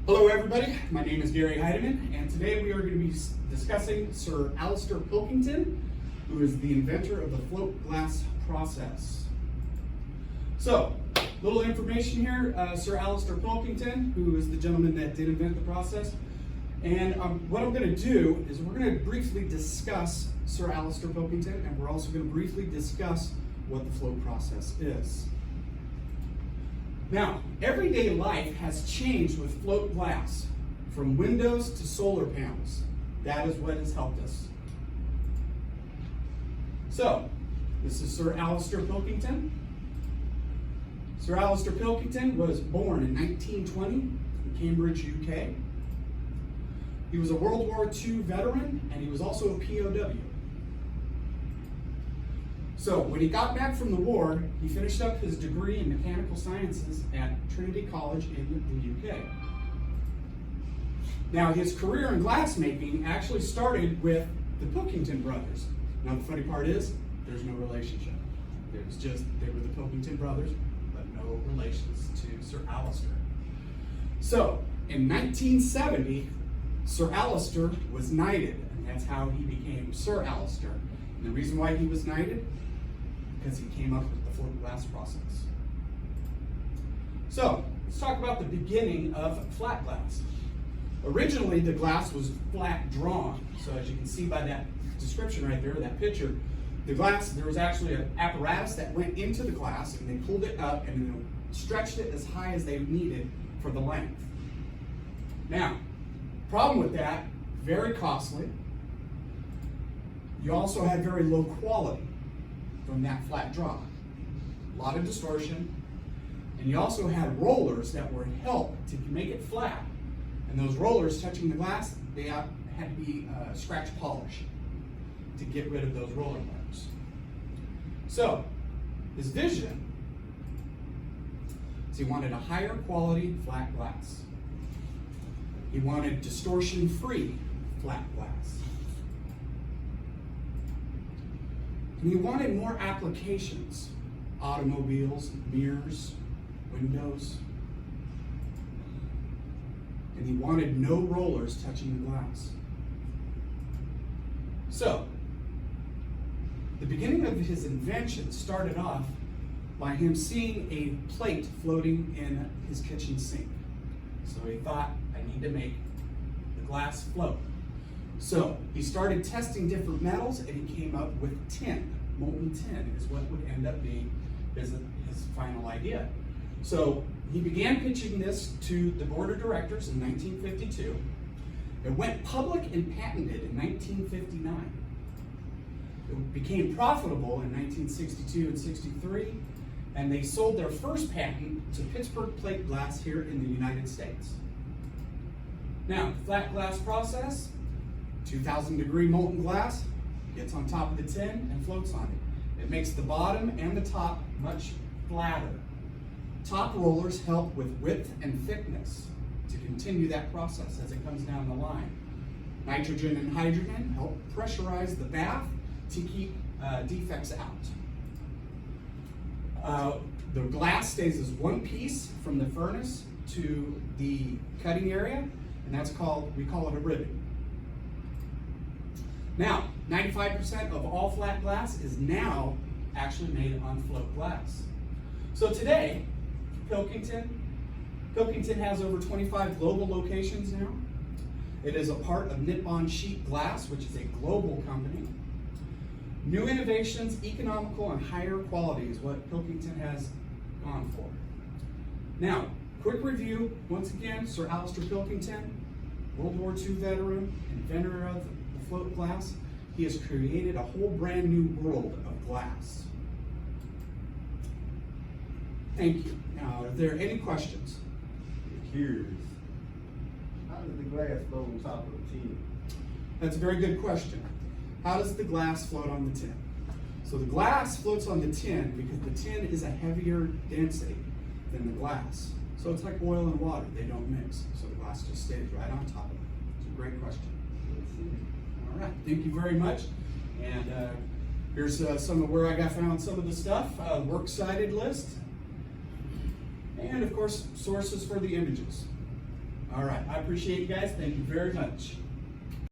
Hello everybody, my name is Gary Heidemann, and today we are going to be discussing Sir Alastair Pilkington, who is the inventor of the float glass process. So, little information here, Sir Alastair Pilkington, who is the gentleman that did invent the process. And what I'm going to do is we're going to briefly discuss Sir Alastair Pilkington, and we're also going to briefly discuss what the float process is. Now, everyday life has changed with float glass, from windows to solar panels. That is what has helped us. So, this is Sir Alastair Pilkington. Sir Alastair Pilkington was born in 1920 in Cambridge, UK. He was a World War II veteran, and he was also a POW. So, when he got back from the war, he finished up his degree in mechanical sciences at Trinity College in the UK. Now, his career in glassmaking actually started with the Pilkington brothers. Now, the funny part is, there's no relationship. It was just, they were the Pilkington brothers, but no relations to Sir Alastair. So, in 1970, Sir Alastair was knighted, and that's how he became Sir Alastair. And the reason why he was knighted, because he came up with the float glass process. So, let's talk about the beginning of flat glass. Originally, the glass was flat drawn. So as you can see by that description right there, that picture, the glass, there was actually an apparatus that went into the glass, and they pulled it up and then stretched it as high as they needed for the length. Now, problem with that, very costly. You also had very low quality from that flat draw. A lot of distortion. And you also had rollers that were helped to make it flat. And those rollers touching the glass, they had to be scratch polished to get rid of those roller marks. So, his vision is he wanted a higher quality flat glass. He wanted distortion-free flat glass. And he wanted more applications, automobiles, mirrors, windows. And he wanted no rollers touching the glass. So, the beginning of his invention started off by him seeing a plate floating in his kitchen sink. So he thought, I need to make the glass float. So he started testing different metals, and he came up with tin. Molten tin is what would end up being his final idea. So he began pitching this to the board of directors in 1952. It went public and patented in 1959. It became profitable in 1962 and 63, and they sold their first patent to Pittsburgh Plate Glass here in the United States. Now, flat glass process, 2,000-degree molten glass, gets on top of the tin and floats on it. It makes the bottom and the top much flatter. Top rollers help with width and thickness to continue that process as it comes down the line. Nitrogen and hydrogen help pressurize the bath to keep defects out. The glass stays as one piece from the furnace to the cutting area, and that's called, we call it a rivet. Now, 95% of all flat glass is now actually made on float glass. So today, Pilkington has over 25 global locations now. It is a part of Nippon Sheet Glass, which is a global company. New innovations, economical, and higher quality is what Pilkington has gone for. Now, quick review, once again, Sir Alastair Pilkington, World War II veteran, inventor of the float glass. He has created a whole brand new world of glass. Thank you. Now, are there any questions? Curious. How does the glass float on top of the tin? That's a very good question. How does the glass float on the tin? So the glass floats on the tin because the tin is a heavier density than the glass. So it's like oil and water. They don't mix. So the glass just stays right on top of it. It's a great question. All right. Thank you very much. And here's some of where I found some of the stuff. Works cited list. And of course, sources for the images. All right, I appreciate you guys. Thank you very much.